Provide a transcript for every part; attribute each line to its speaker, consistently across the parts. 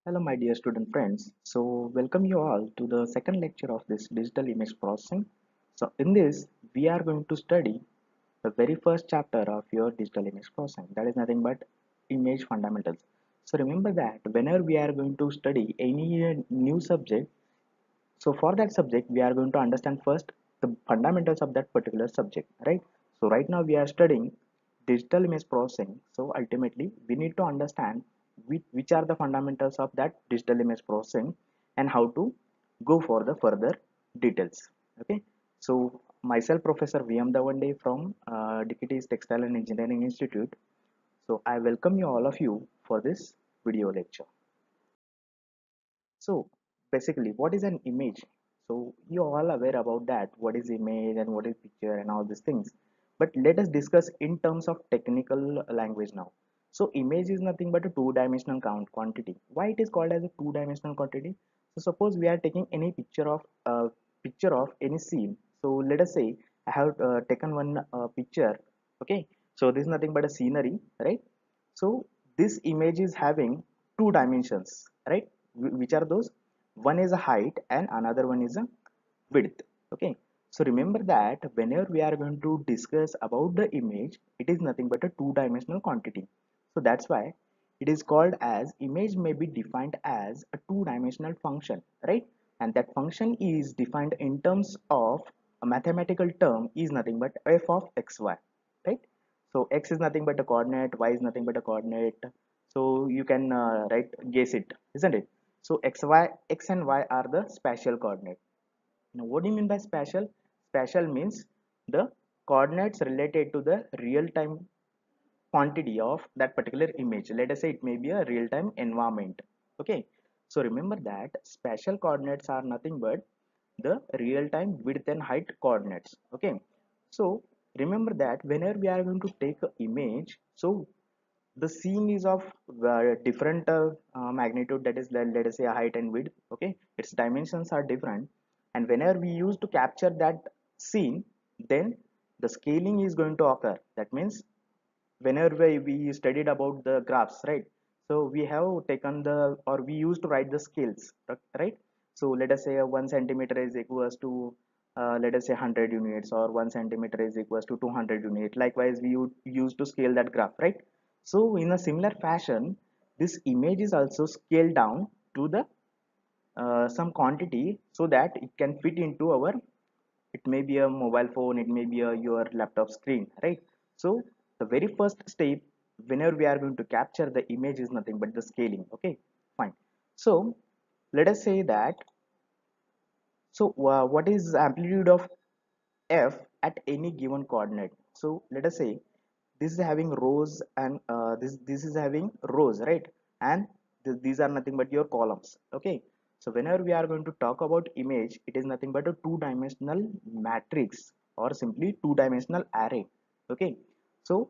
Speaker 1: Hello, my dear student friends. Welcome you all to the second lecture of this digital image processing. In this, we are going to study the very first chapter of your digital image processing. That is nothing but image fundamentals. So, remember that whenever we are going to study any new subject, for that subject, we are going to understand first the fundamentals of that particular subject, right? So, right now we are studying digital image processing. So, ultimately, we need to understand which are the fundamentals of that digital image processing and how to go for the further details. Okay. So, myself, Professor VM Davande from DKT's Textile and Engineering Institute. So, I welcome you all of you for this video lecture. So basically, what is an image? So you all aware about that. What is image and what is picture and all these things. But let us discuss in terms of technical language now. So image is nothing but a two-dimensional quantity. Why it is called as a two-dimensional quantity? So suppose we are taking any picture of any scene. So let us say I have taken one picture. Okay. So this is nothing but a scenery, right? So this image is having two dimensions, right? Which are those? One is a height and another one is a width. Okay. So remember that whenever we are going to discuss about the image, it is nothing but a two-dimensional quantity. So that's why it is called as image may be defined as a two-dimensional function, right? And that function is defined in terms of a mathematical term is nothing but f of xy, right? So x is nothing but a coordinate, y is nothing but a coordinate. So you can guess it, isn't it? So x and y are the spatial coordinate. Now, what do you mean by spatial? Spatial means the coordinates related to the real-time quantity of that particular image. Let us say it may be a real-time environment. Okay. So remember that spatial coordinates are nothing but the real-time width and height coordinates. Okay. So remember that whenever we are going to take an image, so the scene is of different magnitude, that is, let us say a height and width. Okay, its dimensions are different, and whenever we use to capture that scene, then the scaling is going to occur. That means whenever we studied about the graphs, right? So we have taken the, or we used to write the scales, right? So let us say 1 centimeter is equals to let us say 100 units, or 1 centimeter is equals to 200 units. Likewise, we would use to scale that graph, right? So in a similar fashion, this image is also scaled down to the some quantity so that it can fit into our, it may be a mobile phone, it may be your laptop screen, right? So the very first step whenever we are going to capture the image is nothing but the scaling. Okay, fine. So let us say that, so what is amplitude of f at any given coordinate? So let us say this is having rows and this is having rows, right? And these are nothing but your columns. Okay, so whenever we are going to talk about image, it is nothing but a two-dimensional matrix or simply two-dimensional array. Okay, so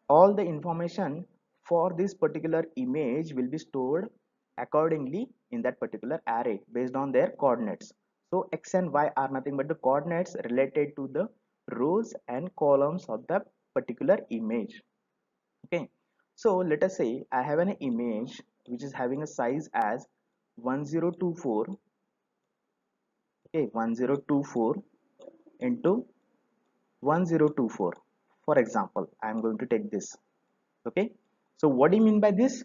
Speaker 1: all the information for this particular image will be stored accordingly in that particular array based on their coordinates. So x and y are nothing but the coordinates related to the rows and columns of the particular image. Okay, so let us say I have an image which is having a size as 1024. Okay, 1024 into 1024. For example, I am going to take this. Okay, so what do you mean by this?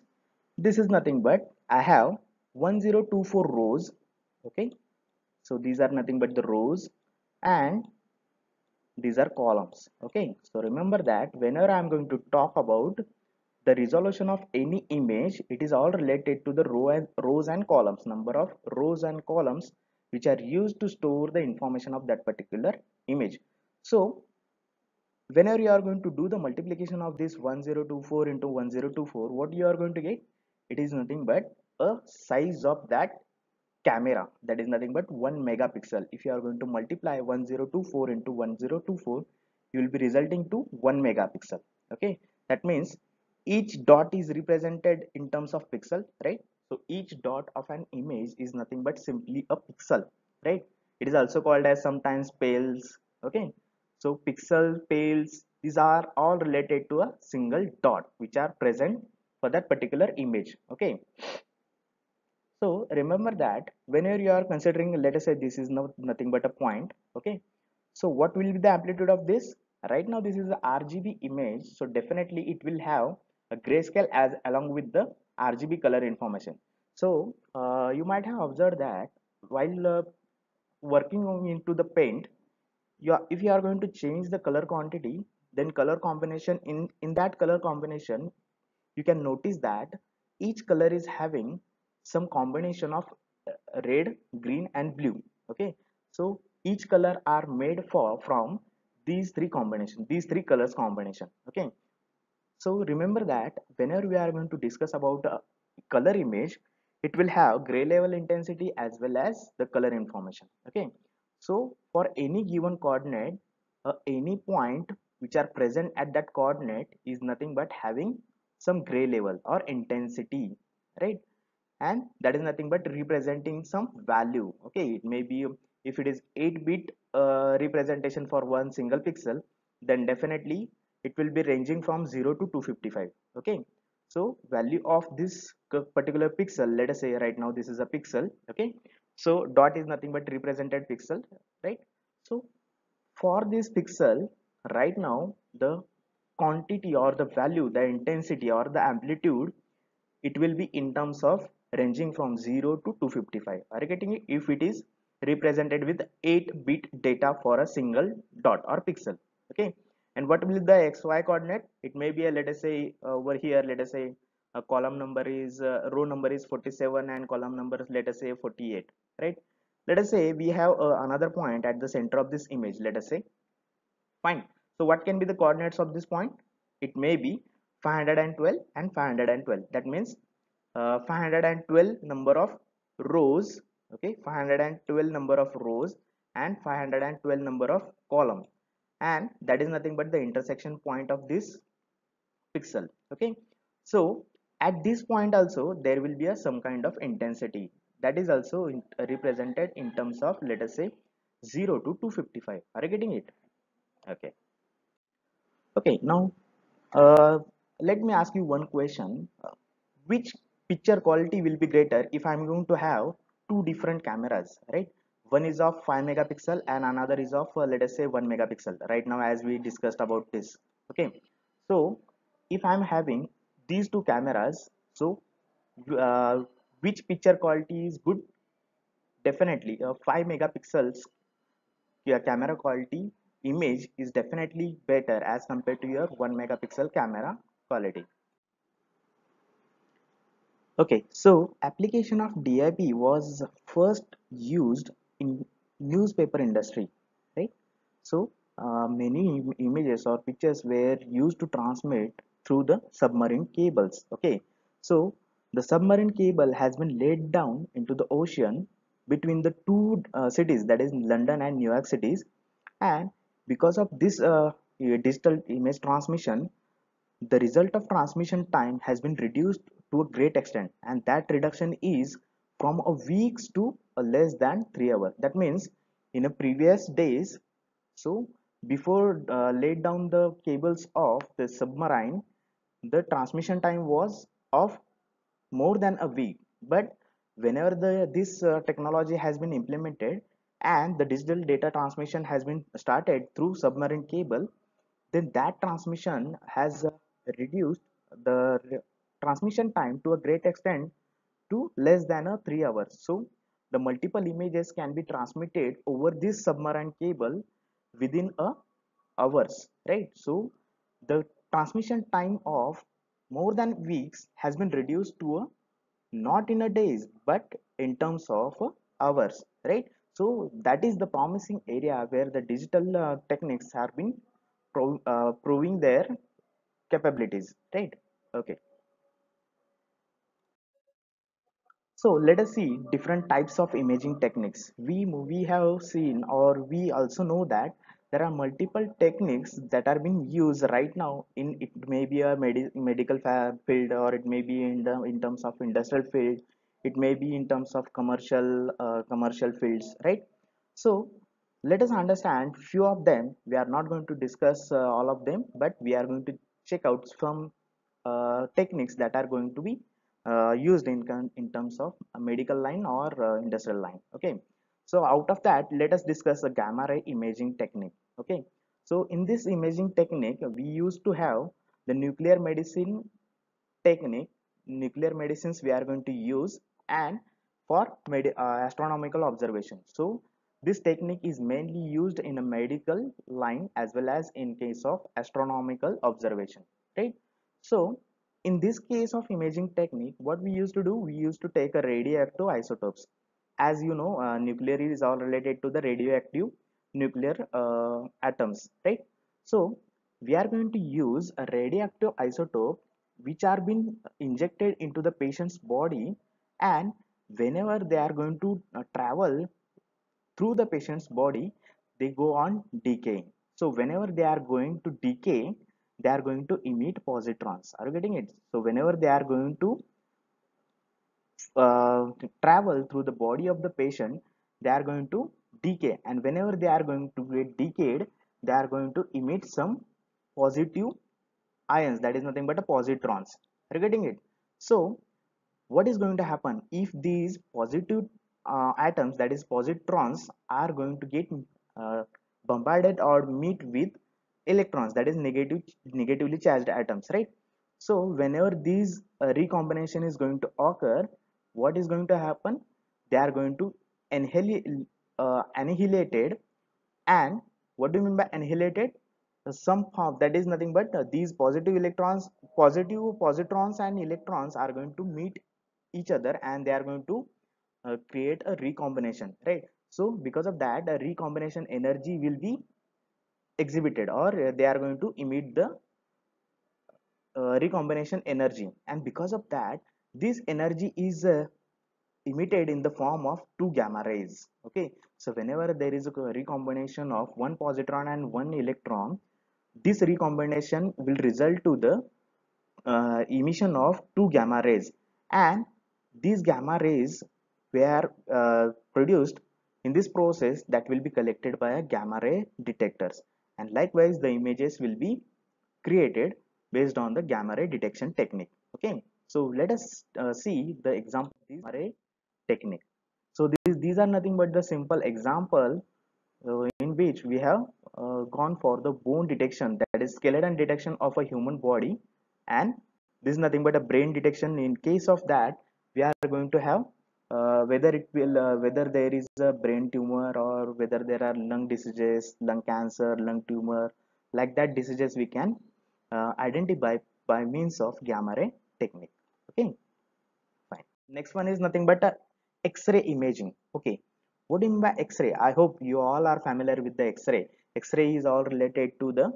Speaker 1: This is nothing but I have 1024 rows. Okay, so these are nothing but the rows and these are columns. Okay, so remember that whenever I'm going to talk about the resolution of any image, it is all related to the rows and columns, number of rows and columns which are used to store the information of that particular image. So whenever you are going to do the multiplication of this 1024 into 1024, what you are going to get? It is nothing but a size of that camera, that is nothing but 1 megapixel. If you are going to multiply 1024 into 1024, you will be resulting to 1 megapixel. Okay, that means each dot is represented in terms of pixel, right? So each dot of an image is nothing but simply a pixel, right? It is also called as sometimes pales. Okay, so pixel, pales, these are all related to a single dot which are present for that particular image. Okay, So remember that whenever you are considering, let us say this is nothing but a point, okay? So what will be the amplitude of this? Right now this is a RGB image, so definitely it will have a grayscale as along with the RGB color information. So you might have observed that while working into the paint, if you are going to change the color quantity, then color combination, in that color combination you can notice that each color is having some combination of red, green and blue, okay? So each color are made from these three combination, these three colors combination, okay? So remember that whenever we are going to discuss about a color image, it will have gray level intensity as well as the color information, okay? So for any given coordinate, any point which are present at that coordinate is nothing but having some gray level or intensity, right? And that is nothing but representing some value, okay? It may be, if it is 8-bit representation for one single pixel, then definitely it will be ranging from 0 to 255, okay? So value of this particular pixel, let us say right now this is a pixel, okay? So dot is nothing but represented pixel, right? So for this pixel, right now the quantity or the value, the intensity or the amplitude, it will be in terms of ranging from 0 to 255. Are you getting it? If it is represented with 8-bit data for a single dot or pixel, okay? And what will be the xy coordinate? It may be a, let us say over here, let us say a column number is row number is 47 and column number is, let us say, 48, right? Let us say we have another point at the center of this image, let us say. Fine. So what can be the coordinates of this point? It may be 512 and 512. That means 512 number of rows, okay? 512 number of rows and 512 number of columns, and that is nothing but the intersection point of this pixel, okay? So at this point also there will be a some kind of intensity that is also represented in terms of, let us say, 0 to 255. Are you getting it? Okay. Okay, now uh, let me ask you one question. Which picture quality will be greater if I'm going to have two different cameras, right? One is of 5 megapixel and another is of, let us say, 1 megapixel. Right now, as we discussed about this, okay. So if I'm having these two cameras, so uh, which picture quality is good? Definitely, 5 megapixels camera quality image is definitely better as compared to your 1 megapixel camera quality. Okay, so application of DIP was first used in newspaper industry, right? So many images or pictures were used to transmit through the submarine cables. Okay, so the submarine cable has been laid down into the ocean between the two cities, that is London and New York cities, and because of this digital image transmission, the result of transmission time has been reduced to a great extent, and that reduction is from a weeks to a less than 3 hours. That means in a previous days, so before laid down the cables of the submarine, the transmission time was of more than a week. But whenever this technology has been implemented and the digital data transmission has been started through submarine cable, then that transmission has reduced the transmission time to a great extent to less than a 3 hours. So the multiple images can be transmitted over this submarine cable within a hours, right? So the transmission time of more than weeks has been reduced to a, not in a days but in terms of hours, right? So that is the promising area where the digital techniques have been proving their capabilities, right? Okay, so let us see different types of imaging techniques. We have seen, or we also know that there are multiple techniques that are being used right now in, it may be a medical field, or it may be in the in terms of industrial field, it may be in terms of commercial fields, right? So let us understand few of them. We are not going to discuss all of them, but we are going to check out some techniques that are going to be used in terms of a medical line or industrial line. Okay, so out of that, let us discuss the gamma ray imaging technique. Okay, so in this imaging technique, we used to have the nuclear medicine technique. Nuclear medicines we are going to use, and for astronomical observation. So this technique is mainly used in a medical line as well as in case of astronomical observation, right? So in this case of imaging technique, what we used to do, we used to take a radioactive isotopes. As you know, nuclear is all related to the radioactive nuclear atoms, right? So we are going to use a radioactive isotope which are being injected into the patient's body, and whenever they are going to travel through the patient's body, they go on decaying. So whenever they are going to decay, they are going to emit positrons. Are you getting it? So whenever they are going to travel through the body of the patient, they are going to decay, and whenever they are going to get decayed, they are going to emit some positive ions, that is nothing but a positrons. Are you getting it? So what is going to happen if these positive atoms, that is positrons, are going to get bombarded or meet with electrons, that is negatively charged atoms, right? So whenever these recombination is going to occur, what is going to happen, they are going to annihilated. And what do you mean by annihilated? Some form, that is nothing but these positive electrons, positive positrons and electrons are going to meet each other, and they are going to create a recombination, right? So because of that, the recombination energy will be exhibited, or they are going to emit the recombination energy, and because of that, this energy is emitted in the form of two gamma rays. Okay, so whenever there is a recombination of one positron and one electron, this recombination will result to the emission of two gamma rays, and these gamma rays were produced in this process, that will be collected by a gamma ray detectors, and likewise the images will be created based on the gamma ray detection technique. Okay, so let us see the example of this gamma ray technique. So these are nothing but the simple example in which we have gone for the bone detection, that is skeleton detection of a human body, and this is nothing but a brain detection. In case of that, we are going to have whether there is a brain tumor, or whether there are lung diseases, lung cancer, lung tumor, like that diseases we can identify by means of gamma ray technique. Okay, fine. Next one is nothing but a X-ray imaging. Okay, what do you mean by X-ray? I hope you all are familiar with the X-ray. X-ray is all related to the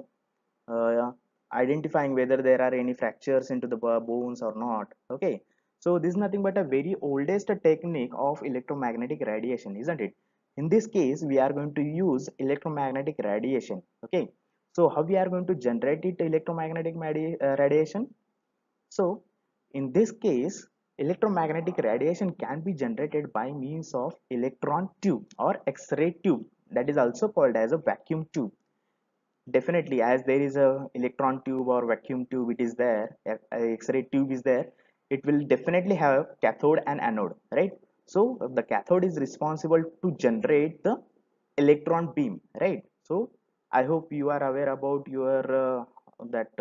Speaker 1: identifying whether there are any fractures into the bones or not. Okay, so this is nothing but a very oldest technique of electromagnetic radiation, isn't it? In this case, we are going to use electromagnetic radiation. Okay, so how we are going to generate it, electromagnetic radiation? So in this case, electromagnetic radiation can be generated by means of electron tube or X-ray tube, that is also called as a vacuum tube. Definitely, as there is a electron tube or vacuum tube, it is there, a X-ray tube is there, it will definitely have cathode and anode, right? So the cathode is responsible to generate the electron beam, right? So I hope you are aware about your that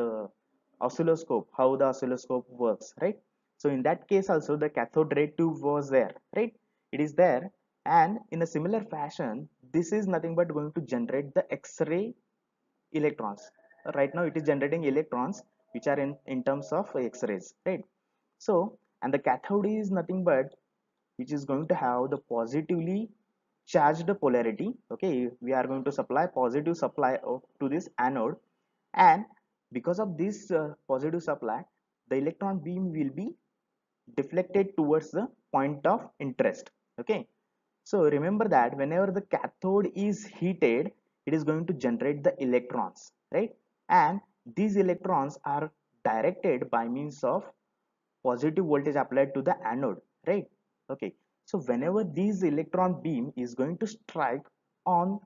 Speaker 1: oscilloscope, how the oscilloscope works, right? So in that case also, the cathode ray tube was there, right? It is there, and in a similar fashion, this is nothing but going to generate the X-ray electrons. Right now it is generating electrons which are in terms of X-rays, right? So, and the cathode is nothing but which is going to have the positively charged polarity. Okay, we are going to supply positive supply to this anode, and because of this positive supply, the electron beam will be deflected towards the point of interest. Okay, so remember that whenever the cathode is heated, it is going to generate the electrons, right? And these electrons are directed by means of positive voltage applied to the anode, right? Okay, so whenever this electron beam is going to strike on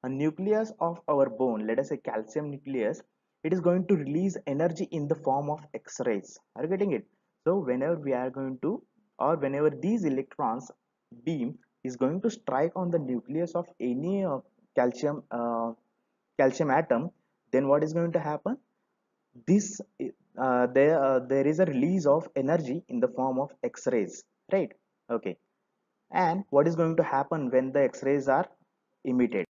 Speaker 1: a nucleus of our bone, let us say calcium nucleus, it is going to release energy in the form of X-rays. Are you getting it? So whenever we are going to, or whenever these electrons beam is going to strike on the nucleus of any calcium calcium atom, then what is going to happen? This there is a release of energy in the form of X-rays, right? Okay. And what is going to happen when the X-rays are emitted?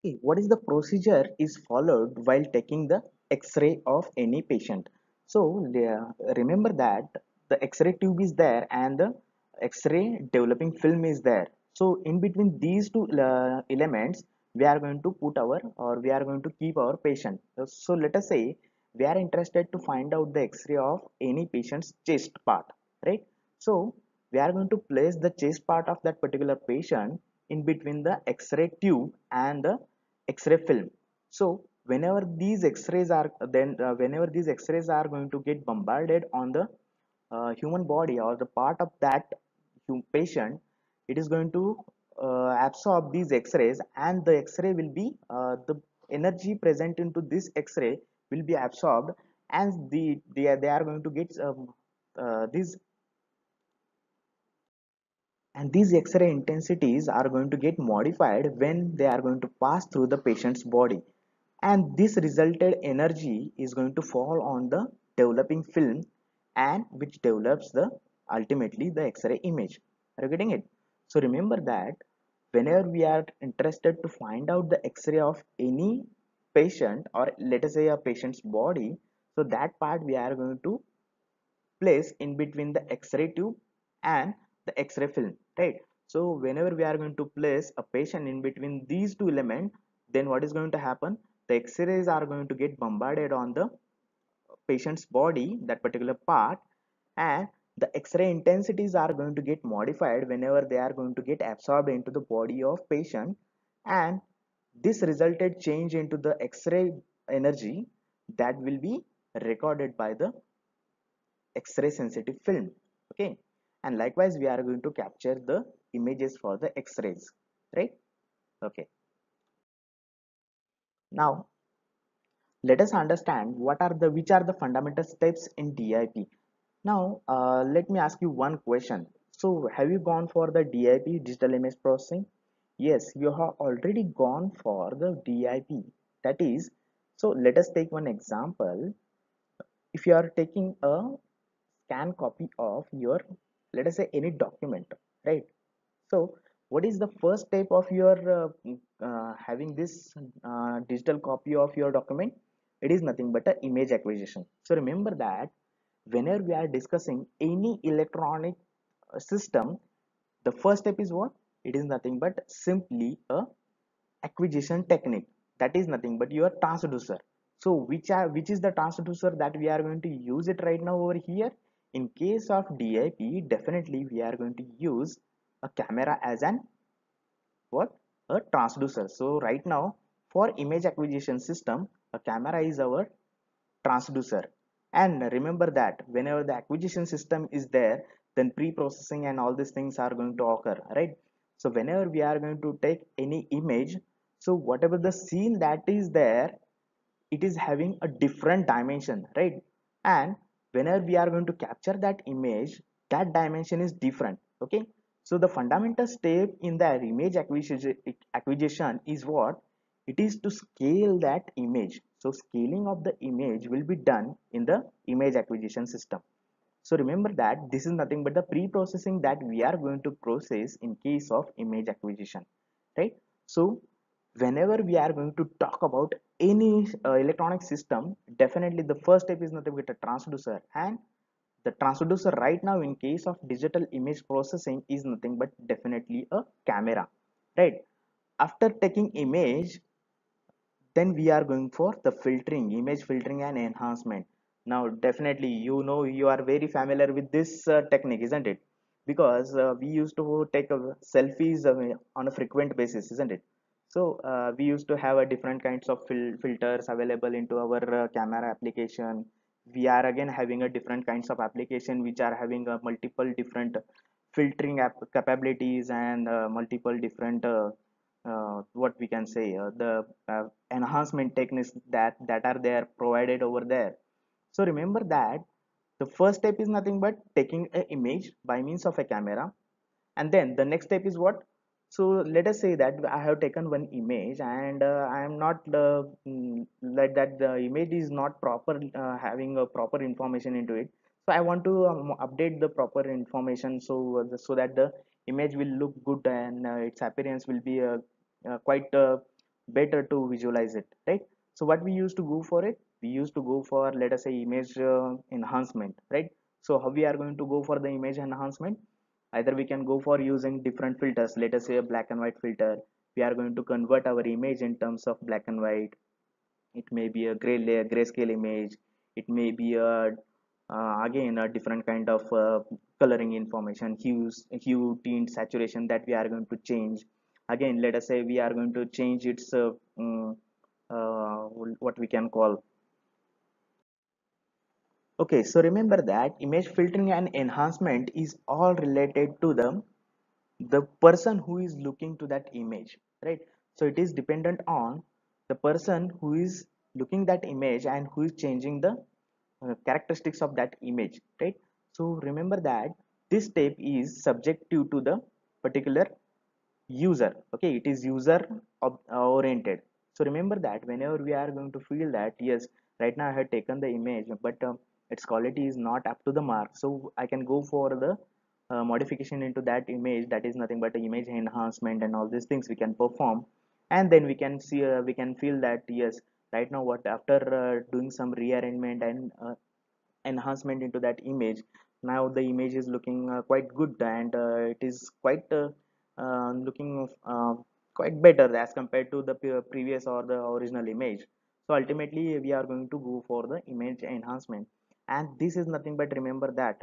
Speaker 1: Okay, what is the procedure is followed while taking the X-ray of any patient? So remember that the X-ray tube is there and the X-ray developing film is there. So in between these two elements, we are going to put our, or we are going to keep our patient. So let us say we are interested to find out the X-ray of any patient's chest part, right? So we are going to place the chest part of that particular patient in between the X-ray tube and the X-ray film. So whenever these X-rays are going to get bombarded on the human body or the part of that patient, it is going to absorb these X-rays, and the X-ray will be the energy present into this X-ray will be absorbed, and they are going to get these, and these X-ray intensities are going to get modified when they are going to pass through the patient's body, and this resulted energy is going to fall on the developing film, and which develops the ultimately the X-ray image. Are you getting it? So remember that whenever we are interested to find out the X-ray of any patient, or let us say a patient's body, so that part we are going to place in between the X-ray tube and the X-ray film, right? So whenever we are going to place a patient in between these two elements, then what is going to happen? The X-rays are going to get bombarded on the patient's body, that particular part, and the X-ray intensities are going to get modified whenever they are going to get absorbed into the body of patient, and this resulted change into the X-ray energy that will be recorded by the X-ray sensitive film. Okay, and likewise we are going to capture the images for the X-rays, right? Okay, now let us understand what are the which are the fundamental steps in DIP. Now let me ask you one question. So have you gone for the DIP, digital image processing? Yes, you have already gone for the DIP. That is, so let us take one example. If you are taking a scan copy of your, let us say, any document, right? So what is the first step of your having this digital copy of your document? It is nothing but an image acquisition. So remember that whenever we are discussing any electronic system, the first step is what? It is nothing but simply a acquisition technique. That is nothing but your transducer. So which is the transducer that we are going to use it right now over here? In case of DIP, definitely we are going to use a camera as an what? A transducer. So right now for image acquisition system, a camera is our transducer. And remember that whenever the acquisition system is there, then pre-processing and all these things are going to occur, right? So whenever we are going to take any image, so whatever the scene that is there, it is having a different dimension, right? And whenever we are going to capture that image, that dimension is different. Okay, so the fundamental step in the image acquisition is what? It is to scale that image. So scaling of the image will be done in the image acquisition system. So remember that this is nothing but the pre-processing that we are going to process in case of image acquisition, right? So whenever we are going to talk about any electronic system, definitely the first step is nothing but a transducer, and the transducer right now in case of digital image processing is nothing but definitely a camera, right? After taking image, then we are going for the filtering, image filtering and enhancement. Now definitely you are very familiar with this technique, isn't it? Because we used to take selfies on a frequent basis, isn't it? So we used to have a different kinds of filters available into our camera application. We are again having a different kinds of application which are having multiple different filtering capabilities and multiple different what we can say the enhancement techniques that are there provided over there. So remember that The first step is nothing but taking an image by means of a camera, and then the next step is what? So let us say that I have taken one image, and I am not like that the image is not proper, having a proper information into it. So I want to update the proper information, so so that the image will look good, and its appearance will be quite better to visualize it, right? So what we used to go for it, we used to go for, let us say, image enhancement, right? So how we are going to go for the image enhancement? Either we can go for using different filters, let us say a black and white filter. We are going to convert our image in terms of black and white. It may be a gray layer, grayscale image. It may be a again a different kind of coloring information, hue, tint, saturation, that we are going to change. Again, let us say we are going to change its what we can call. Okay, so remember that image filtering and enhancement is all related to the person who is looking to that image, right? So it is dependent on the person who is looking that image and who is changing the characteristics of that image, right? So remember that this step is subjective to the particular user. Okay, it is user oriented. So remember that whenever we are going to feel that yes, right now I have taken the image, but its quality is not up to the mark, so I can go for the modification into that image. That is nothing but image enhancement, and all these things we can perform. And then we can see, we can feel that yes, right now what, after doing some rearrangement and enhancement into that image, now the image is looking quite good, and it is quite looking quite better as compared to the previous or the original image. So ultimately we are going to go for the image enhancement, and this is nothing but, remember that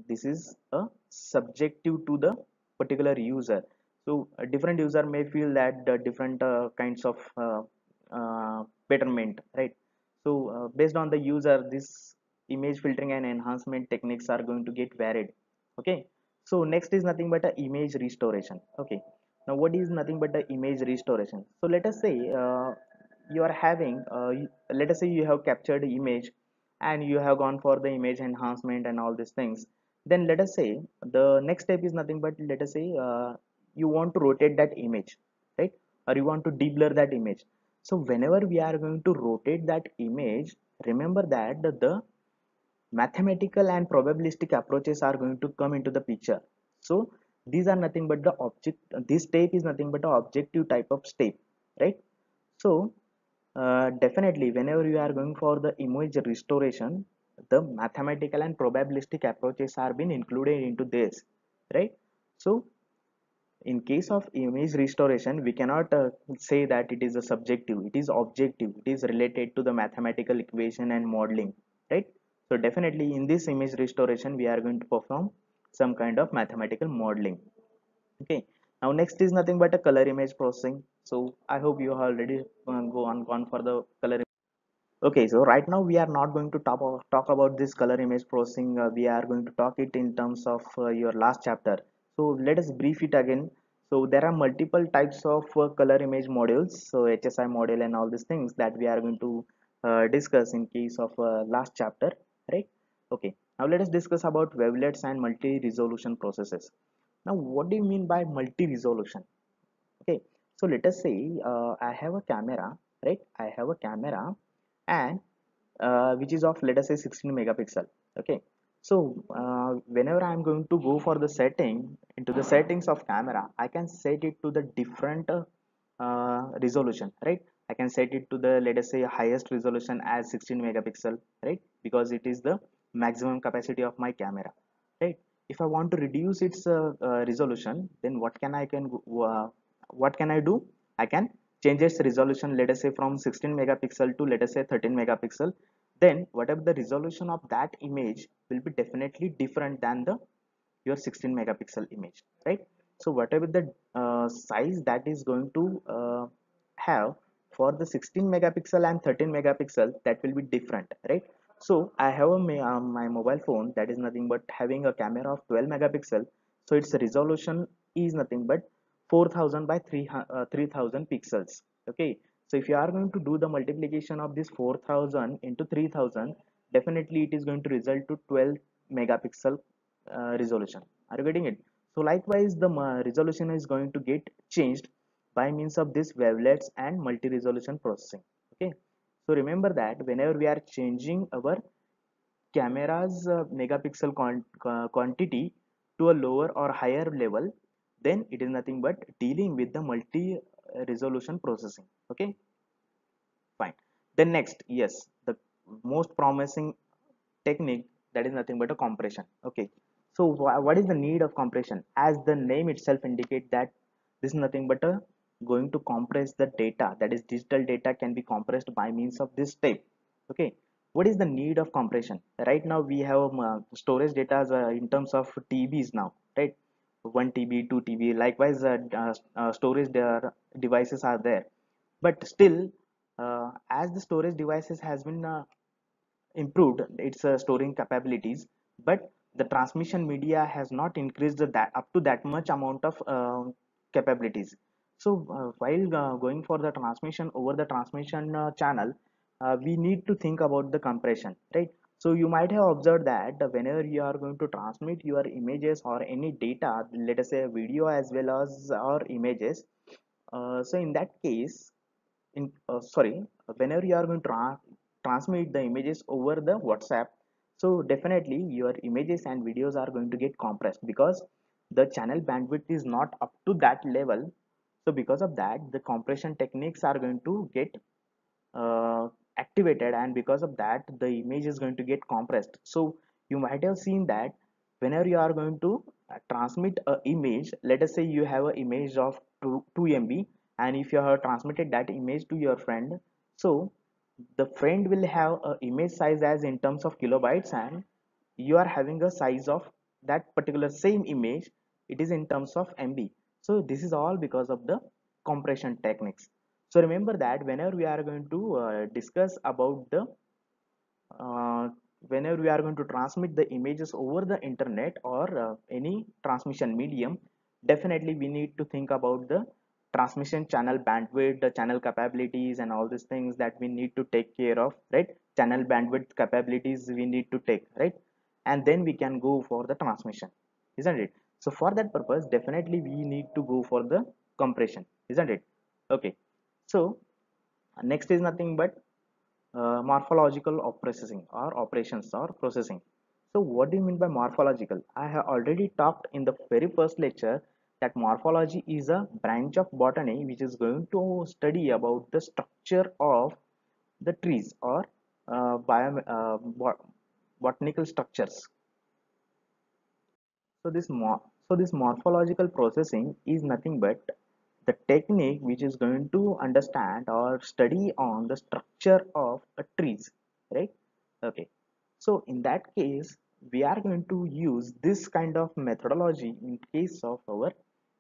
Speaker 1: this is a subjective to the particular user. So a different user may feel that the different kinds of betterment, right? So based on the user, this image filtering and enhancement techniques are going to get varied. Okay, so next is nothing but a image restoration. Okay, now what is nothing but the image restoration? So let us say you are having let us say you have captured image, and you have gone for the image enhancement and all these things. Then let us say the next step is nothing but, let us say you want to rotate that image, right? Or you want to deblur that image. So whenever we are going to rotate that image, remember that the mathematical and probabilistic approaches are going to come into the picture. So these are nothing but the object, this step is nothing but the objective type of step, right? So definitely whenever you are going for the image restoration, the mathematical and probabilistic approaches are being included into this, right? So in case of image restoration, we cannot say that it is a subjective, it is objective, it is related to the mathematical equation and modeling, right? So definitely in this image restoration we are going to perform some kind of mathematical modeling. Okay, now next is nothing but a color image processing. So I hope you have already gone for the color. Okay, so right now we are not going to talk about this color image processing. We are going to talk it in terms of your last chapter. So let us brief it again. So there are multiple types of color image modules. So HSI model and all these things that we are going to discuss in case of last chapter, right? Okay, now let us discuss about wavelets and multi-resolution processes. Now, what do you mean by multi-resolution? Okay, so let us say I have a camera, right? I have a camera, and which is of, let us say, 16 megapixel. Okay, so whenever I'm going to go for the setting into the settings of camera, I can set it to the different resolution, right? I can set it to the, let us say, highest resolution as 16 megapixel, right? Because it is the maximum capacity of my camera, right? If I want to reduce its resolution, then what can I do? I can change its resolution, let us say, from 16 megapixel to, let us say, 13 megapixel. Then whatever the resolution of that image will be definitely different than the your 16 megapixel image, right? So whatever the size that is going to have for the 16 megapixel and 13 megapixel, that will be different, right? So I have my mobile phone that is nothing but having a camera of 12 megapixel. So its resolution is nothing but 4000 by 3000 pixels. Okay, so if you are going to do the multiplication of this 4000 into 3000, definitely it is going to result to 12 megapixel resolution. Are you getting it? So likewise the resolution is going to get changed by means of this wavelets and multi-resolution processing. Okay, so remember that whenever we are changing our camera's megapixel quantity to a lower or higher level, then it is nothing but dealing with the multi resolution processing. Okay, fine. Then next, yes, the most promising technique, that is nothing but a compression. Okay, so what is the need of compression? As the name itself indicate that this is nothing but a going to compress the data, that is digital data can be compressed by means of this step. Okay, what is the need of compression? Right now we have storage data in terms of TBs now, right? 1 TB, 2 TB, likewise storage devices are there. But still, as the storage devices has been improved its storing capabilities, but the transmission media has not increased that up to that much amount of capabilities. So while going for the transmission over the transmission channel, we need to think about the compression, right? So you might have observed that whenever you are going to transmit your images or any data, let us say video as well as or images, so in that case, in sorry, whenever you are going to transmit the images over the WhatsApp, so definitely your images and videos are going to get compressed because the channel bandwidth is not up to that level. So because of that, the compression techniques are going to get uh, activated, and because of that the image is going to get compressed. So you might have seen that whenever you are going to transmit a image, let us say you have an image of 2 MB, and if you have transmitted that image to your friend, so the friend will have a image size as in terms of kilobytes, and you are having a size of that particular same image, it is in terms of MB. So this is all because of the compression techniques. So remember that whenever we are going to discuss about the uh, whenever we are going to transmit the images over the internet or any transmission medium, definitely we need to think about the transmission channel bandwidth, the channel capabilities, and all these things that we need to take care of, right? Channel bandwidth capabilities we need to take, right? And then we can go for the transmission, isn't it? So for that purpose, definitely we need to go for the compression, isn't it? Okay, so next is nothing but morphological of processing or operations or processing. So what do you mean by morphological? I have already talked in the very first lecture that morphology is a branch of botany which is going to study about the structure of the trees or botanical structures. So this morphological processing is nothing but the technique which is going to understand or study on the structure of a trees, right? Okay. So in that case, we are going to use this kind of methodology in case of our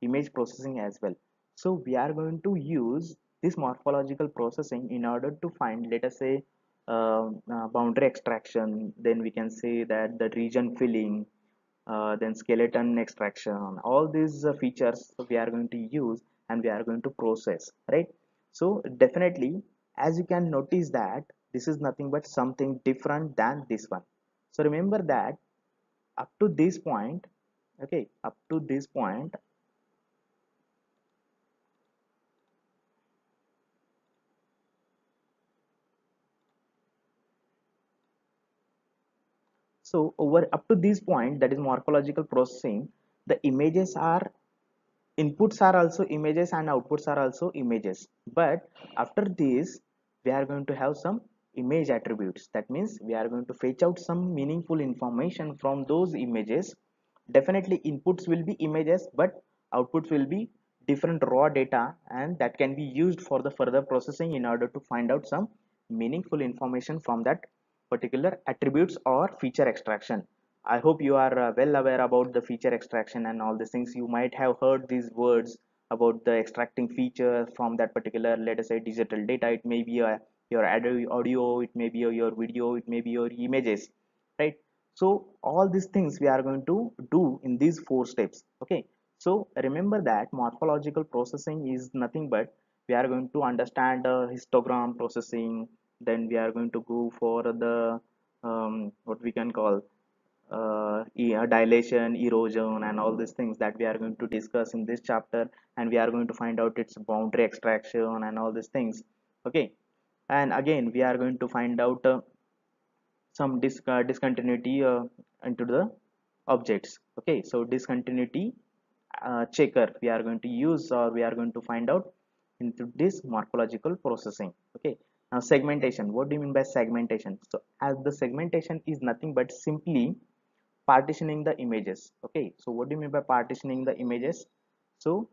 Speaker 1: image processing as well. So we are going to use this morphological processing in order to find, let us say, boundary extraction. Then we can say that the region filling, then skeleton extraction, all these features we are going to use and we are going to process, right? So definitely, as you can notice that this is nothing but something different than this one. So remember that up to this point, okay, up to this point, so over up to this point, that is morphological processing, the images are inputs are also images and outputs are also images. But after this, we are going to have some image attributes. That means we are going to fetch out some meaningful information from those images. Definitely inputs will be images, but outputs will be different raw data, and that can be used for the further processing in order to find out some meaningful information from that particular attributes or feature extraction. I hope you are well aware about the feature extraction and all these things. You might have heard these words about the extracting feature from that particular, let us say, digital data. It may be your audio, it may be your video, it may be your images, right? So all these things we are going to do in these four steps. Okay, so remember that morphological processing is nothing but we are going to understand histogram processing, then we are going to go for the what we can call dilation, erosion, and all these things that we are going to discuss in this chapter, and we are going to find out its boundary extraction and all these things. Okay, and again we are going to find out some discontinuity into the objects. Okay, so discontinuity checker we are going to use, or we are going to find out into this morphological processing. Okay, now segmentation, what do you mean by segmentation? So as the segmentation is nothing but simply partitioning the images. Okay, so what do you mean by partitioning the images? So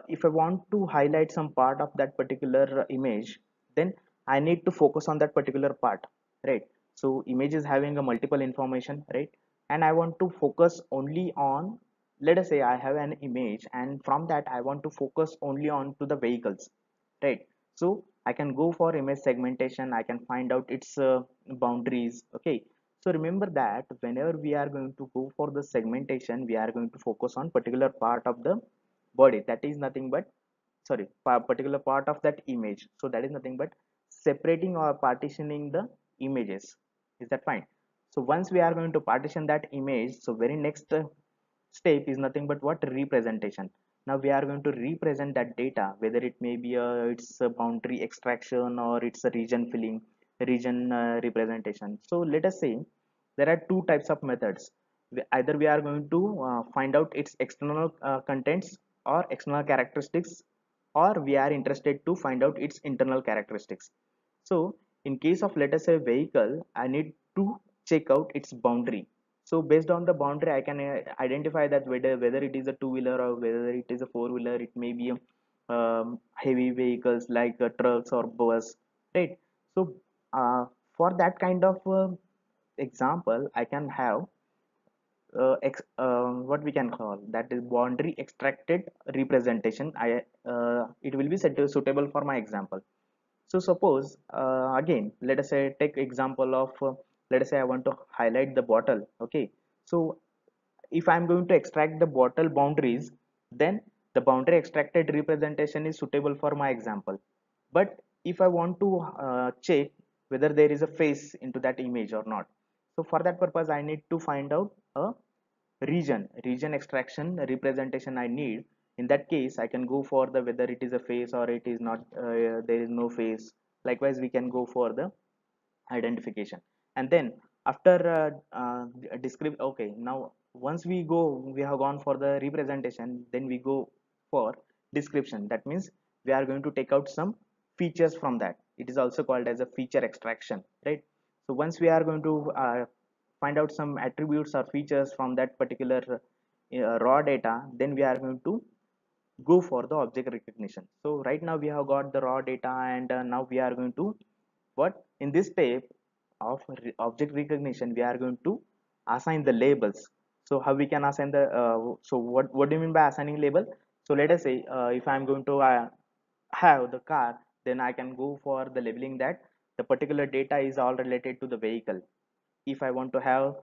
Speaker 1: if I want to highlight some part of that particular image, then I need to focus on that particular part, right? So image is having a multiple information, right? And I want to focus only on, let us say I have an image, and from that I want to focus only on to the vehicles, right? So I can go for image segmentation, I can find out its boundaries. Okay, so remember that whenever we are going to go for the segmentation, we are going to focus on particular part of the body, that is nothing but, sorry, particular part of that image, so that is nothing but separating or partitioning the images. Is that fine? So once we are going to partition that image, so very next step is nothing but what, representation. Now we are going to represent that data, whether it may be it's a boundary extraction or it's a region filling, region representation. So let us say there are two types of methods. Either we are going to find out its external contents or external characteristics, or we are interested to find out its internal characteristics. So in case of, let us say, vehicle, I need to check out its boundary. So based on the boundary, I can identify that whether it is a two-wheeler or whether it is a four-wheeler. It may be heavy vehicles like trucks or bus, right? So for that kind of example, I can have what we can call that is boundary extracted representation. It will be suitable for my example. So suppose again, let us say take example of let us say I want to highlight the bottle. Okay, so if I'm going to extract the bottle boundaries, then the boundary extracted representation is suitable for my example. But if I want to check whether there is a face into that image or not, so for that purpose I need to find out a region extraction representation I need. In that case I can go for the whether it is a face or it is not, there is no face. Likewise we can go for the identification. And then after describe, okay, now once we have gone for the representation, then we go for description. That means we are going to take out some features from that. It is also called as a feature extraction, right? So once we are going to find out some attributes or features from that particular raw data, then we are going to go for the object recognition. So right now we have got the raw data, and now we are going to, what, in this step of object recognition, we are going to assign the labels. So how we can assign the so what do you mean by assigning label? So let us say if I'm going to have the car, then I can go for the labeling that the particular data is all related to the vehicle. If I want to have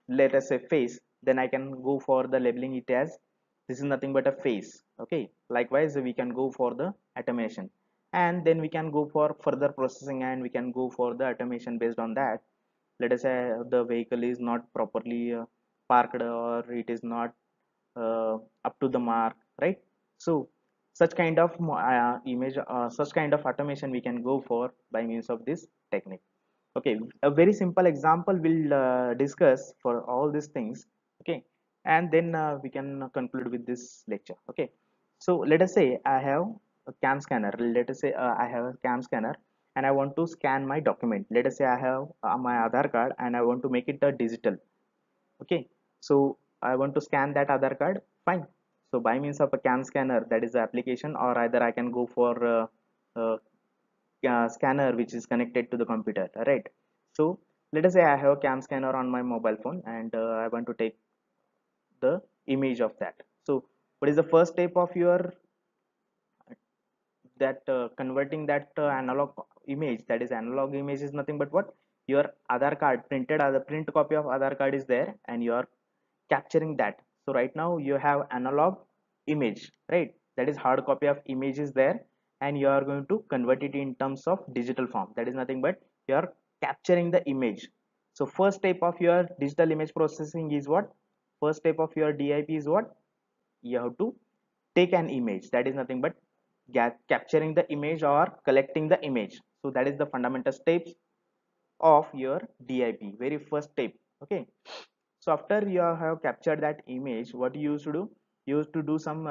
Speaker 1: let us say face, then I can go for the labeling it as this is nothing but a face. Okay, likewise we can go for the automation, and then we can go for further processing, and we can go for the automation based on that. Let us say the vehicle is not properly parked, or it is not up to the mark, right? So such kind of image, such kind of automation we can go for by means of this technique. Okay, a very simple example we'll discuss for all these things. Okay, and then we can conclude with this lecture. Okay, so let us say I have a cam scanner. Let us say I have a cam scanner, and I want to scan my document. Let us say I have my Aadhaar card, and I want to make it a digital. Okay, so I want to scan that Aadhaar card. Fine, so by means of a cam scanner, that is the application, or either I can go for uh, scanner which is connected to the computer, right? So let us say I have a cam scanner on my mobile phone, and I want to take the image of that. So what is the first step of your that converting that analog image? That is analog image is nothing but what, your Aadhaar card printed, as a print copy of Aadhaar card is there, and you are capturing that. So right now you have analog image, right? That is hard copy of image is there, and you are going to convert it in terms of digital form. That is nothing but you are capturing the image. So first step of your digital image processing is what? First step of your DIP is what? You have to take an image. That is nothing but capturing the image or collecting the image. So that is the fundamental steps of your DIP, very first step. Okay, so after you have captured that image, what you used to do? You used to do some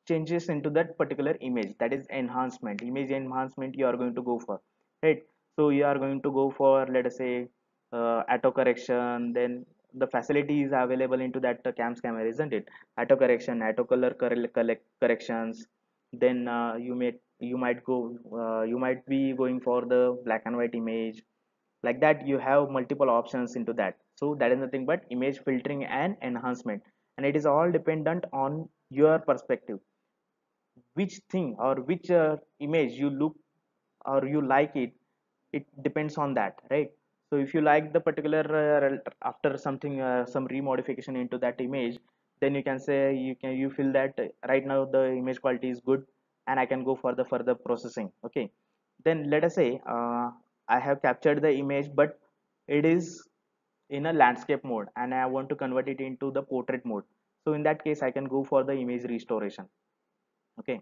Speaker 1: changes into that particular image. That is enhancement, image enhancement you are going to go for, right? So you are going to go for, let us say, auto correction. Then the facility is available into that cams camera, isn't it? Auto correction, auto color corrections. Then you might go you might be going for the black and white image. Like that, you have multiple options into that. So that is nothing but image filtering and enhancement, and it is all dependent on your perspective, which thing or which image you look or you like it. It depends on that, right? So if you like the particular after something some remodification into that image, then you can say, you feel that right now the image quality is good and I can go for the further processing. Okay, then let us say I have captured the image, but it is in a landscape mode and I want to convert it into the portrait mode. So in that case I can go for the image restoration. Okay,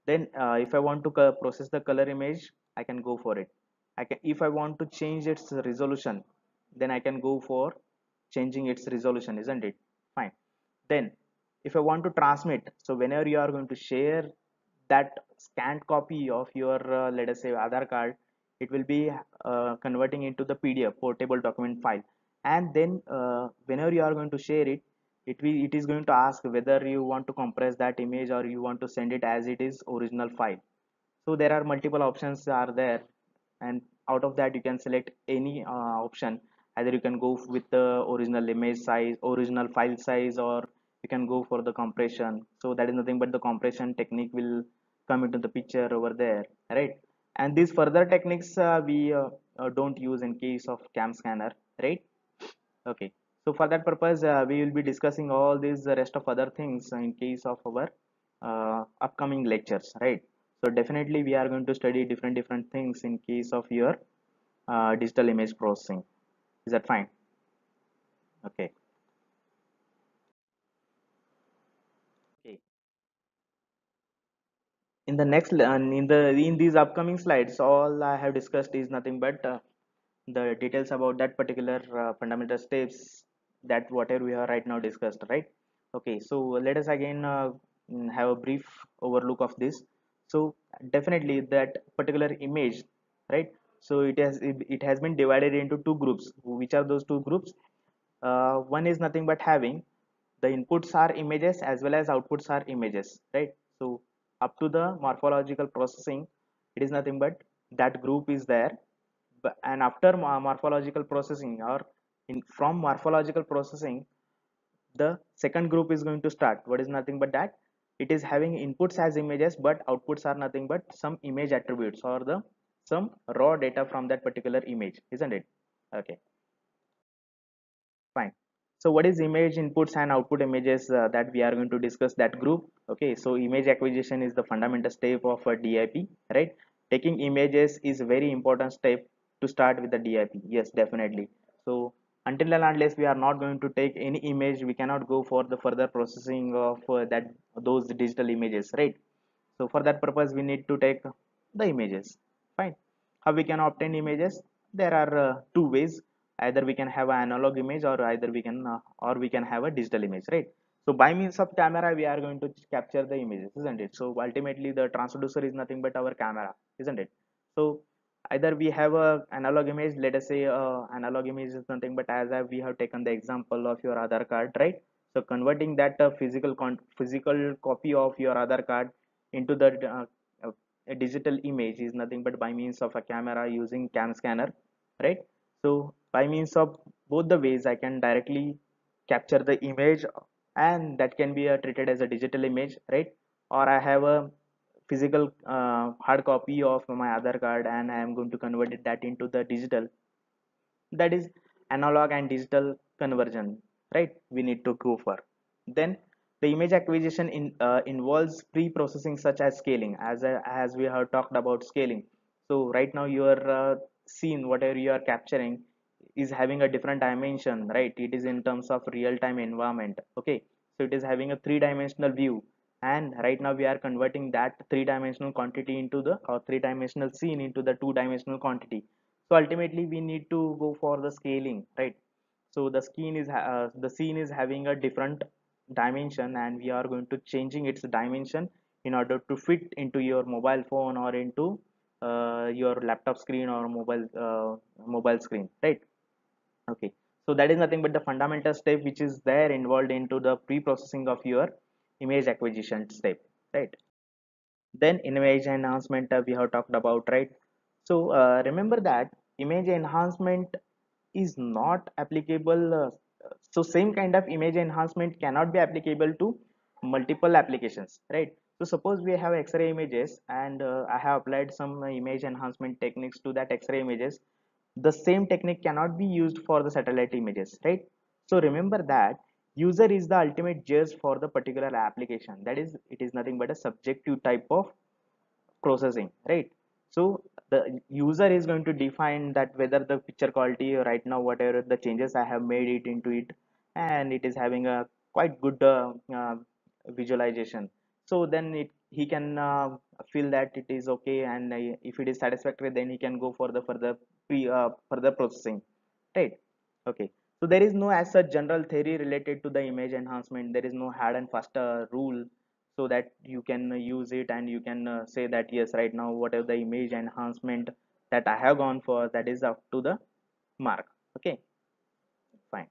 Speaker 1: then if I want to process the color image, I can go for it. I can, if I want to change its resolution, then I can go for changing its resolution, isn't it? Fine. Then if I want to transmit, so whenever you are going to share that scanned copy of your let us say Aadhaar card, it will be converting into the PDF, portable document file. And then whenever you are going to share it, it is going to ask whether you want to compress that image or you want to send it as it is original file. So there are multiple options are there, and out of that you can select any option. Either you can go with the original image size, original file size, or you can go for the compression. So that is nothing but the compression technique will come into the picture over there, right? And these further techniques we don't use in case of cam scanner, right? Okay, so for that purpose we will be discussing all these rest of other things in case of our upcoming lectures, right? So definitely we are going to study different things in case of your digital image processing. Is that fine? Okay. Okay, in the next in these upcoming slides, all I have discussed is nothing but the details about that particular fundamental steps, that whatever we have right now discussed, right? Okay, so let us again have a brief overlook of this. So definitely that particular image, right? So it has been divided into two groups. Which are those two groups? One is nothing but having the inputs are images as well as outputs are images, right? So up to the morphological processing, it is nothing but that group is there. And after morphological processing, or from morphological processing, the second group is going to start. What is nothing but that it is having inputs as images, but outputs are nothing but some image attributes or the some raw data from that particular image, isn't it? Okay, fine. So what is image inputs and output images that we are going to discuss that group? Okay, so image acquisition is the fundamental step of a DIP, right? Taking images is a very important step to start with the DIP. Yes, definitely. So until and unless we are not going to take any image, we cannot go for the further processing of that those digital images, right? So for that purpose, we need to take the images. Fine. How we can obtain images? There are two ways. Either we can have an analog image, or either we can have a digital image, right? So by means of camera, we are going to capture the images, isn't it? So ultimately, the transducer is nothing but our camera, isn't it? So either we have a analog image. Let us say analog image is nothing but we have taken the example of your Aadhaar card, right? So converting that physical copy of your Aadhaar card into the a digital image is nothing but by means of a camera using cam scanner, right? So by means of both the ways, I can directly capture the image, and that can be treated as a digital image, right? Or I have a physical hard copy of my Aadhaar card and I am going to convert that into the digital. That is analog and digital conversion, right? We need to go for. Then the image acquisition involves pre-processing such as scaling, as we have talked about scaling. So right now your scene, whatever you are capturing, is having a different dimension, right? It is in terms of real-time environment. Okay, so it is having a three-dimensional view, and right now we are converting that three-dimensional quantity into the or three-dimensional scene into the two-dimensional quantity. So ultimately we need to go for the scaling, right? So the scene is having a different dimension, and we are going to changing its dimension in order to fit into your mobile phone or into your laptop screen or mobile screen, right? Okay, so that is nothing but the fundamental step which is there involved into the pre-processing of your image acquisition step, right? Then image enhancement we have talked about, right? So remember that image enhancement is not applicable. So same kind of image enhancement cannot be applicable to multiple applications, right? So suppose we have X-ray images, and I have applied some image enhancement techniques to that X-ray images. The same technique cannot be used for the satellite images, right? So remember that user is the ultimate judge for the particular application. That is, it is nothing but a subjective type of processing, right? So the user is going to define that whether the picture quality right now, whatever the changes I have made it into it, and it is having a quite good visualization. So then he can feel that it is okay, and if it is satisfactory, then he can go for the further processing, right? Okay, so there is no as such general theory related to the image enhancement. There is no hard and fast rule so that you can use it and you can say that yes, right now whatever the image enhancement that I have gone for, that is up to the mark. Okay, fine.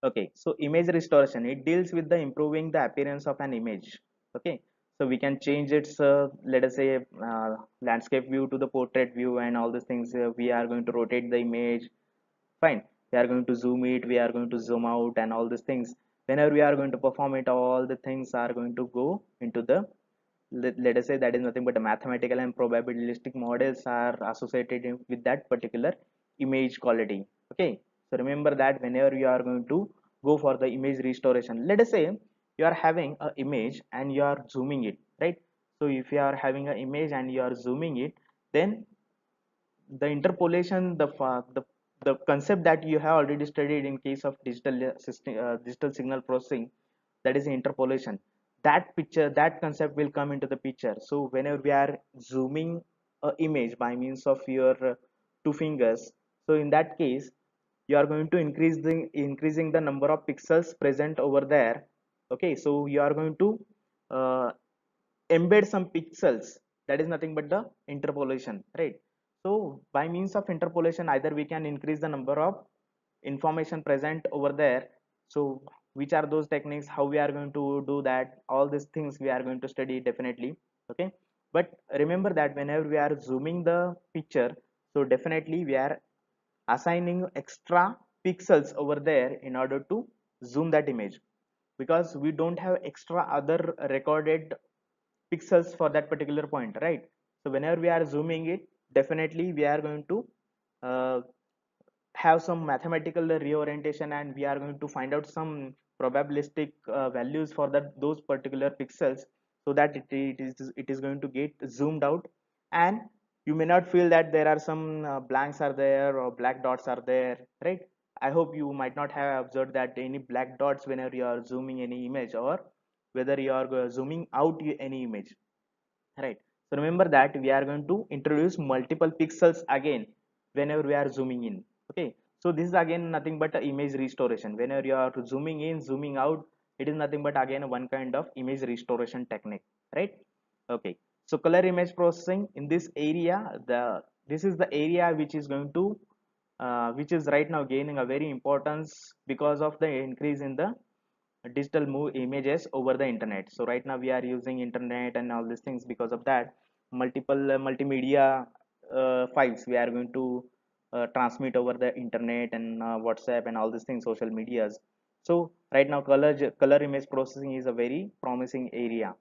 Speaker 1: Okay, so image restoration, it deals with the improving the appearance of an image. Okay, so we can change its let us say landscape view to the portrait view and all these things. We are going to rotate the image, fine. We are going to zoom it, we are going to zoom out and all these things. Whenever we are going to perform it, all the things are going to go into the, let us say that is nothing but a mathematical and probabilistic models are associated with that particular image quality. Okay, so remember that whenever you are going to go for the image restoration, let us say you are having an image and you are zooming it, right? So if you are having an image and you are zooming it, then the interpolation, the concept that you have already studied in case of digital system, digital signal processing, that is interpolation. That picture, that concept will come into the picture. So whenever we are zooming a image by means of your two fingers, so in that case you are going to increasing the number of pixels present over there. Okay, so you are going to uh, embed some pixels, that is nothing but the interpolation, right? So by means of interpolation, either we can increase the number of information present over there. So which are those techniques, how we are going to do that, all these things we are going to study definitely. Okay, but remember that whenever we are zooming the picture, so definitely we are assigning extra pixels over there in order to zoom that image, because we don't have extra other recorded pixels for that particular point, right? So whenever we are zooming it, definitely we are going to uh, have some mathematical reorientation, and we are going to find out some probabilistic values for that those particular pixels, so that it is going to get zoomed out. And you may not feel that there are some blanks are there or black dots are there, right? I hope you might not have observed that any black dots whenever you are zooming any image, or whether you are zooming out any image, right? So remember that we are going to introduce multiple pixels again whenever we are zooming in. Okay, so this is again nothing but a image restoration. Whenever you are zooming in, zooming out, it is nothing but again one kind of image restoration technique, right? Okay, so color image processing in this area, this is the area which is going to which is right now gaining a very importance because of the increase in the digital move images over the internet. So right now we are using internet and all these things. Because of that, multiple multimedia files we are going to transmit over the internet and WhatsApp and all these things, social medias. So right now color image processing is a very promising area.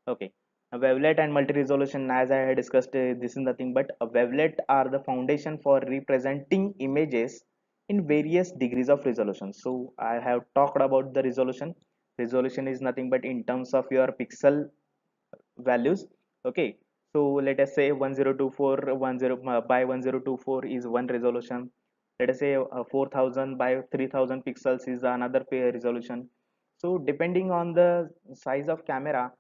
Speaker 1: Okay, a wavelet and multi-resolution, as I had discussed, this is nothing but a wavelet are the foundation for representing images in various degrees of resolution. So I have talked about the resolution. Resolution is nothing but in terms of your pixel values. Okay, So let us say 1024 by 1024 is one resolution. Let us say 4000 by 3000 pixels is another resolution. So depending on the size of camera,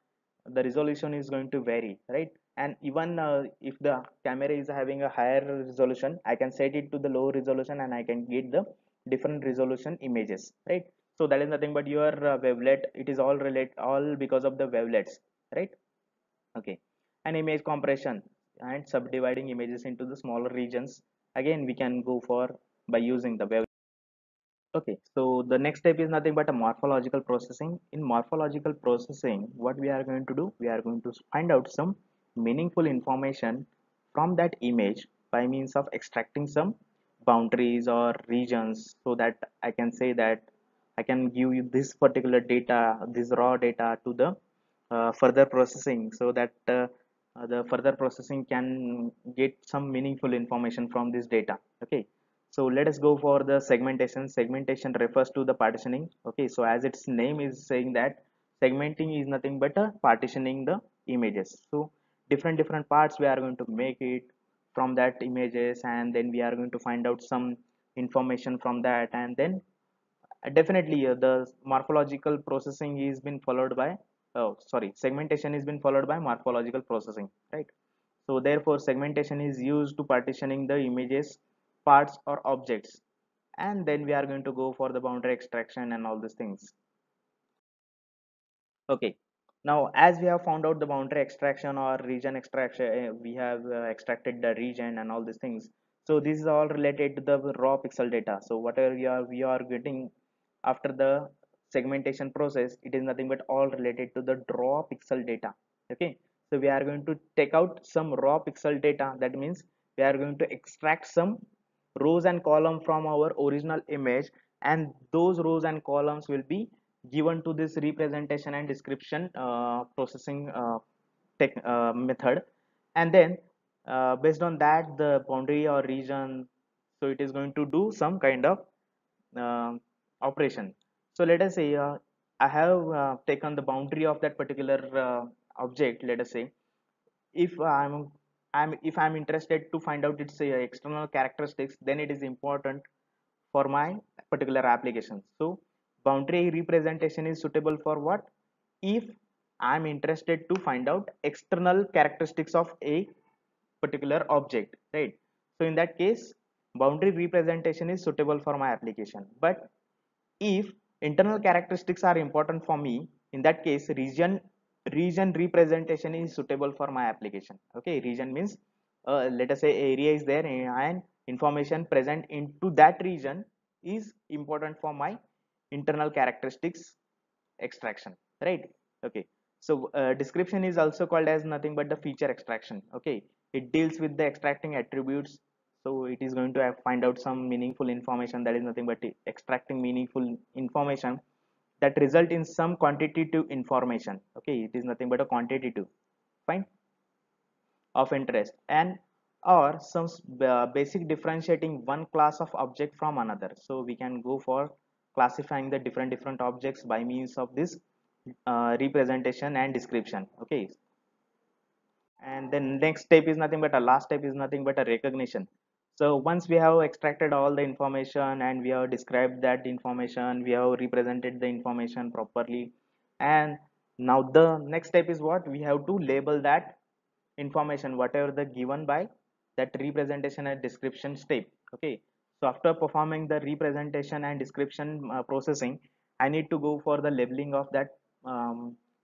Speaker 1: the resolution is going to vary, right? And even if the camera is having a higher resolution, I can set it to the low resolution and I can get the different resolution images, right? So that is nothing but your wavelet. It is all because of the wavelets, right? Okay. And image compression and subdividing images into the smaller regions, again we can go for by using the wave. Okay, so the next step is nothing but a morphological processing. In morphological processing, what we are going to do, we are going to find out some meaningful information from that image by means of extracting some boundaries or regions, so that I can say that I can give you this particular data, this raw data to the further processing, so that the further processing can get some meaningful information from this data. Okay, so let us go for the segmentation. Segmentation refers to the partitioning. Okay, so as its name is saying that segmenting is nothing but partitioning the images. So different parts we are going to make it from that images, and then we are going to find out some information from that, and then definitely the morphological processing is been followed by segmentation is been followed by morphological processing, right? So therefore segmentation is used to partitioning the images, parts or objects, and then we are going to go for the boundary extraction and all these things. Okay, now as we have found out the boundary extraction or region extraction, we have extracted the region and all these things. So this is all related to the raw pixel data. So whatever we are getting after the segmentation process, it is nothing but all related to the raw pixel data. Okay, so we are going to take out some raw pixel data. That means we are going to extract some rows and column from our original image, and those rows and columns will be given to this representation and description processing method. And then based on that, the boundary or region, so it is going to do some kind of uh, operation. So let us say I have taken the boundary of that particular object. Let us say if I'm interested to find out its external characteristics, then it is important for my particular application. So boundary representation is suitable for what? If I'm interested to find out external characteristics of a particular object, right? So in that case, boundary representation is suitable for my application. But if internal characteristics are important for me, in that case region representation is suitable for my application. Okay, region means let us say area is there, and information present into that region is important for my internal characteristics extraction, right? Okay, so description is also called as nothing but the feature extraction. Okay, it deals with the extracting attributes. So it is going to find out some meaningful information, that is nothing but extracting meaningful information that result in some quantitative information. Okay, it is nothing but a quantitative, fine, of interest, and or some basic differentiating one class of object from another. So we can go for classifying the different objects by means of this representation and description. Okay, and then next step is nothing but a last step is nothing but a recognition. So once we have extracted all the information and we have described that information, we have represented the information properly, and now the next step is what? We have to label that information whatever the given by that representation and description step. Okay, so after performing the representation and description processing, I need to go for the labeling of that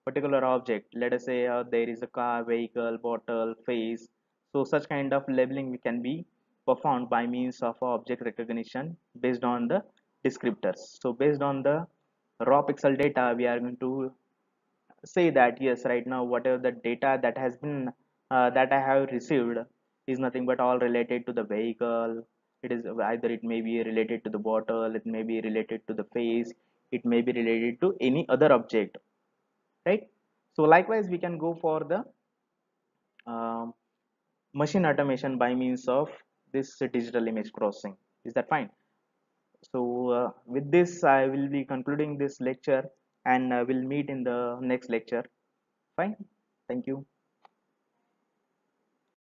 Speaker 1: particular object. Let us say there is a car, vehicle, bottle, face. So such kind of labeling we can be performed by means of object recognition based on the descriptors. So based on the raw pixel data, we are going to say that yes, right now whatever the data that has been that I have received is nothing but all related to the vehicle. It is either it may be related to the bottle, it may be related to the face, it may be related to any other object, right? So likewise we can go for the um, machine automation by means of this digital image processing. Is that fine? So with this I will be concluding this lecture, and we'll meet in the next lecture. Fine, thank you.